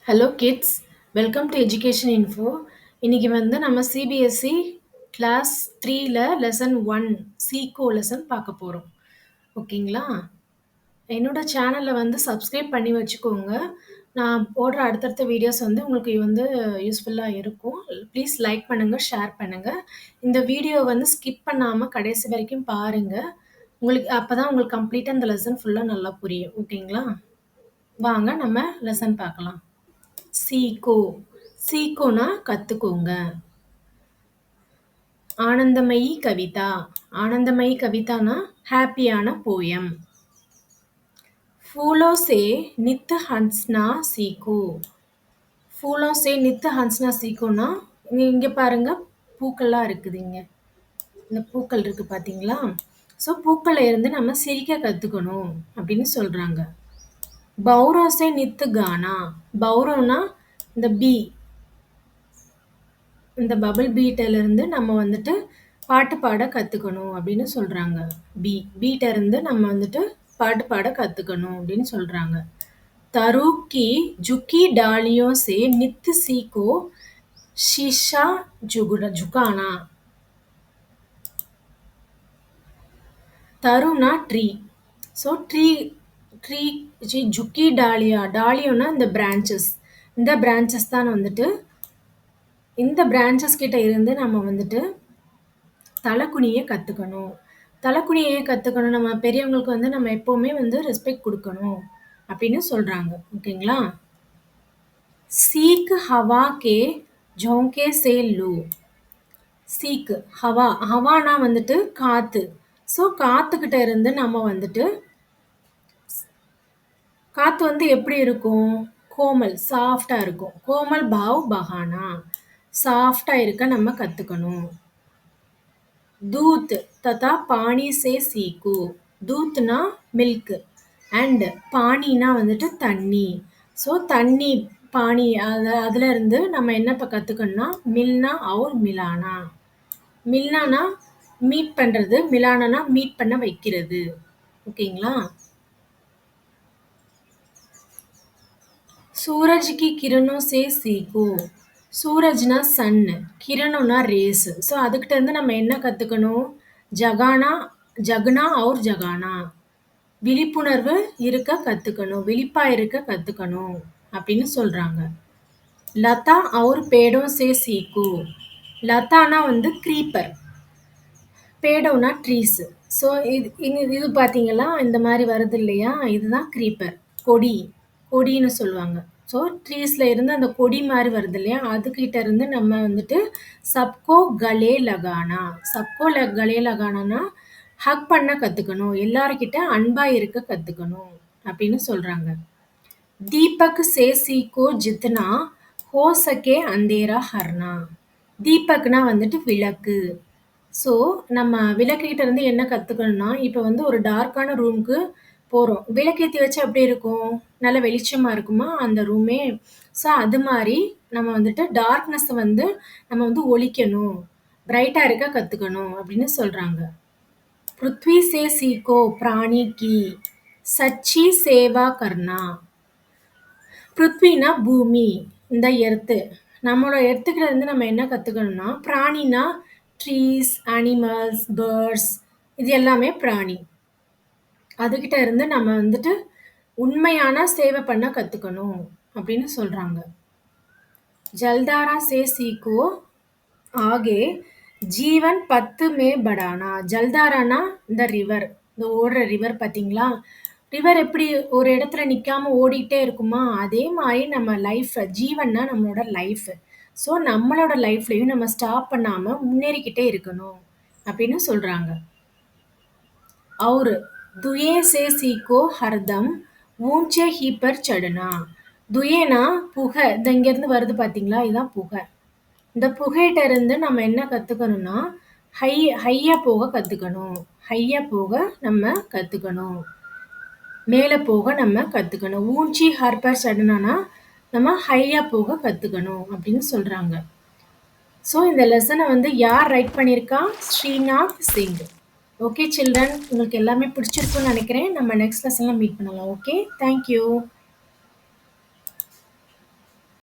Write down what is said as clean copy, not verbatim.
Hello kids, welcome to education info. இன்னைக்கு வந்து நம்ம சிபிஎஸ்சி கிளாஸ் 3ல லெசன் 1 சீகோ லெசன் பார்க்க போகிறோம். ஓகேங்களா? என்னோட சேனலை வந்து சப்ஸ்கிரைப் பண்ணி வச்சுக்கோங்க. நான் போடுற அடுத்தடுத்த வீடியோஸ் வந்து உங்களுக்கு வந்து யூஸ்ஃபுல்லாக இருக்கும். ப்ளீஸ் லைக் பண்ணுங்கள், ஷேர் பண்ணுங்கள். இந்த வீடியோ வந்து ஸ்கிப் பண்ணாமல் கடைசி வரைக்கும் பாருங்கள். உங்களுக்கு அப்போ தான் உங்களுக்கு கம்ப்ளீட்டாக இந்த லெசன் ஃபுல்லாக நல்லா புரியும். ஓகேங்களா? வாங்க நம்ம லெசன் பார்க்கலாம். சீக்கோ சீக்கோனா கத்துக்கோங்க. ஆனந்தமயி கவிதா ஆனந்தமயி கவிதானா ஹாப்பியான போயம். फूलों से नित हंसना सीखो. फूलों से नित हंसना सीखोனா இங்க பாருங்க, பூக்கள்லாம் இருக்குது. இங்க இந்த பூக்கள் இருக்கு பாத்தீங்களா? ஸோ பூக்கள்ல இருந்து நம்ம சிரிக்க கத்துக்கணும் அப்படின்னு சொல்றாங்க. பௌரோं से नित गाना. பௌரோனா இந்த பீ, இந்த பபிள் பீட்ல இருந்து நம்ம வந்துட்டு பாட்டு பாட கத்துக்கணும் அப்படின்னு சொல்றாங்க. பீட்ட இருந்து நம்ம வந்துட்டு பாட்டு பாட கத்துக்கணும் அப்படின்னு சொல்றாங்க. தரு की झुकी डालियों से नित्य सीखो शीशा झुकाना. தருனா ட்ரீ. ஸோ ட்ரீ ட்ரீ ஜுக்கி டாலியா, டாலியோனா இந்த பிரான்ச்சஸ். இந்த பிரான்ச்சஸ் தான் வந்துட்டு இந்த பிரான்ச்சஸ் கிட்ட இருந்து நம்ம வந்துட்டு தலகுனிய கத்துக்கணும். தலகுனிய ஏன் கத்துக்கணும்? நம்ம பெரியவங்களுக்கு வந்து நம்ம எப்பவுமே வந்து ரெஸ்பெக்ட் குடுக்கணும் அப்படின்னு சொல்றாங்க. ஓகேங்களா? சீக் ஹவா கே झोंके से लो. சீக் ஹவா, ஹவானா வந்துட்டு காத்து. ஸோ காத்துக்கிட்ட இருந்து நம்ம வந்துட்டு காத்து வந்து எப்படி இருக்கும்? கோமல், சாஃப்டா இருக்கும். கோமல் பாவ் பஹானா, சாஃப்டா இருக்க நம்ம கத்துக்கணும். दूध तथा पानी से सीखो. दूத்னா மில்க் அண்ட் பானினா வந்துட்டு தண்ணி. ஸோ தண்ணி, பானி, அதுல இருந்து நம்ம என்ன இப்போ கற்றுக்கணும்னா மில்னா அவுர் மிலானா. மில்னானா மீட் பண்ணுறது, மிலானானா மீட் பண்ண வைக்கிறது. ஓகேங்களா? सूरज की किरणों से सीखो. சூரஜ்னா சன்னு, கிரணம்னா ரேஸ். ஸோ அதுக்கிட்ட இருந்து நம்ம என்ன கற்றுக்கணும்? ஜகானா, ஜக்னா அவுர் ஜகானா, விழிப்புணர்வு இருக்க கற்றுக்கணும், விழிப்பா இருக்க கற்றுக்கணும் அப்படின்னு சொல்கிறாங்க. லதா அவுர் பேடோं से सीखो. லதானா வந்து க்ரீப்பர், பேடோனா ட்ரீஸ். ஸோ இது பார்த்தீங்களா, இந்த மாதிரி வருது இல்லையா? இதுதான் க்ரீப்பர், கொடி, கொடின்னு சொல்லுவாங்க. ஸோ ட்ரீஸில் இருந்து அந்த கொடி மாதிரி வருது இல்லையா? அதுக்கிட்ட இருந்து நம்ம வந்துட்டு சப்கோ கலே லகானா. சப்கோ கலே லகானா ஹக் பண்ண கற்றுக்கணும், எல்லாருக்கிட்ட அன்பாக இருக்க கற்றுக்கணும் அப்படின்னு சொல்கிறாங்க. தீபக் சே சீக்கோ ஜித்னா ஹோ சகே அந்தேரா ஹர்னா. தீபக்னா வந்துட்டு விளக்கு. ஸோ நம்ம விளக்குகிட்ட இருந்து என்ன கற்றுக்கணும்னா, இப்போ வந்து ஒரு டார்க்கான ரூமுக்கு போகிறோம். விளக்கேற்றி வச்சா எப்படி இருக்கும்? நல்ல வெளிச்சமாக இருக்குமா அந்த ரூமே? ஸோ அது மாதிரி நம்ம வந்துட்டு டார்க்னஸை வந்து நம்ம வந்து ஒழிக்கணும், பிரைட்டாக இருக்க கற்றுக்கணும் அப்படின்னு சொல்கிறாங்க. पृथ्वी से सीखो प्राणी की सच्ची सेवा करना. பிருத்வினா பூமி, இந்த எர்த்து. நம்மளோட எர்த்துக்கிட்ட இருந்து நம்ம என்ன கற்றுக்கணும்னா, பிராணினா ட்ரீஸ், அனிமல்ஸ், பேர்ட்ஸ், இது எல்லாமே பிராணி. அதுக்கிட்ட இருந்து நம்ம வந்துட்டு உண்மையான சேவை பண்ண கற்றுக்கணும் அப்படின்னு சொல்கிறாங்க. ஜல்தாரா சே சீக்கோ ஆகே ஜீவன் 10 மே படானா. ஜல்தாரானா இந்த ரிவர், இந்த ஓடுற ரிவர் பார்த்தீங்களா? ரிவர் எப்படி ஒரு இடத்துல நிற்காம ஓடிட்டே இருக்குமா? அதே மாதிரி நம்ம லைஃப், ஜீவன்னா நம்மளோட லைஃப். ஸோ நம்மளோட லைஃப்லையும் நம்ம ஸ்டாப் பண்ணாமல் முன்னேறிக்கிட்டே இருக்கணும் அப்படின்னு சொல்கிறாங்க. और दुए से सीखो हरदम ऊंचे ही पर चढ़ना. துயேனா புகை. இந்த இங்கேருந்து வருது பார்த்தீங்களா? இதுதான் புகை. இந்த புகையிட்ட இருந்து நம்ம என்ன கற்றுக்கணும்னா ஹையாக போக கற்றுக்கணும். ஹையாக போக நம்ம கற்றுக்கணும், மேலே போக நம்ம கற்றுக்கணும். ஊஞ்சி ஹர்பர் சடனானா நம்ம ஹையாக போக கற்றுக்கணும் அப்படின்னு சொல்கிறாங்க. ஸோ இந்த லெசனை வந்து யார் ரைட் பண்ணியிருக்கா? ஸ்ரீநாத் சிங். ஓகே சில்ட்ரன், உங்களுக்கு எல்லாமே பிடிச்சிருக்குன்னு நினைக்கிறேன். நம்ம நெக்ஸ்ட் லெசனில் மீட் பண்ணலாம். Okay, thank you.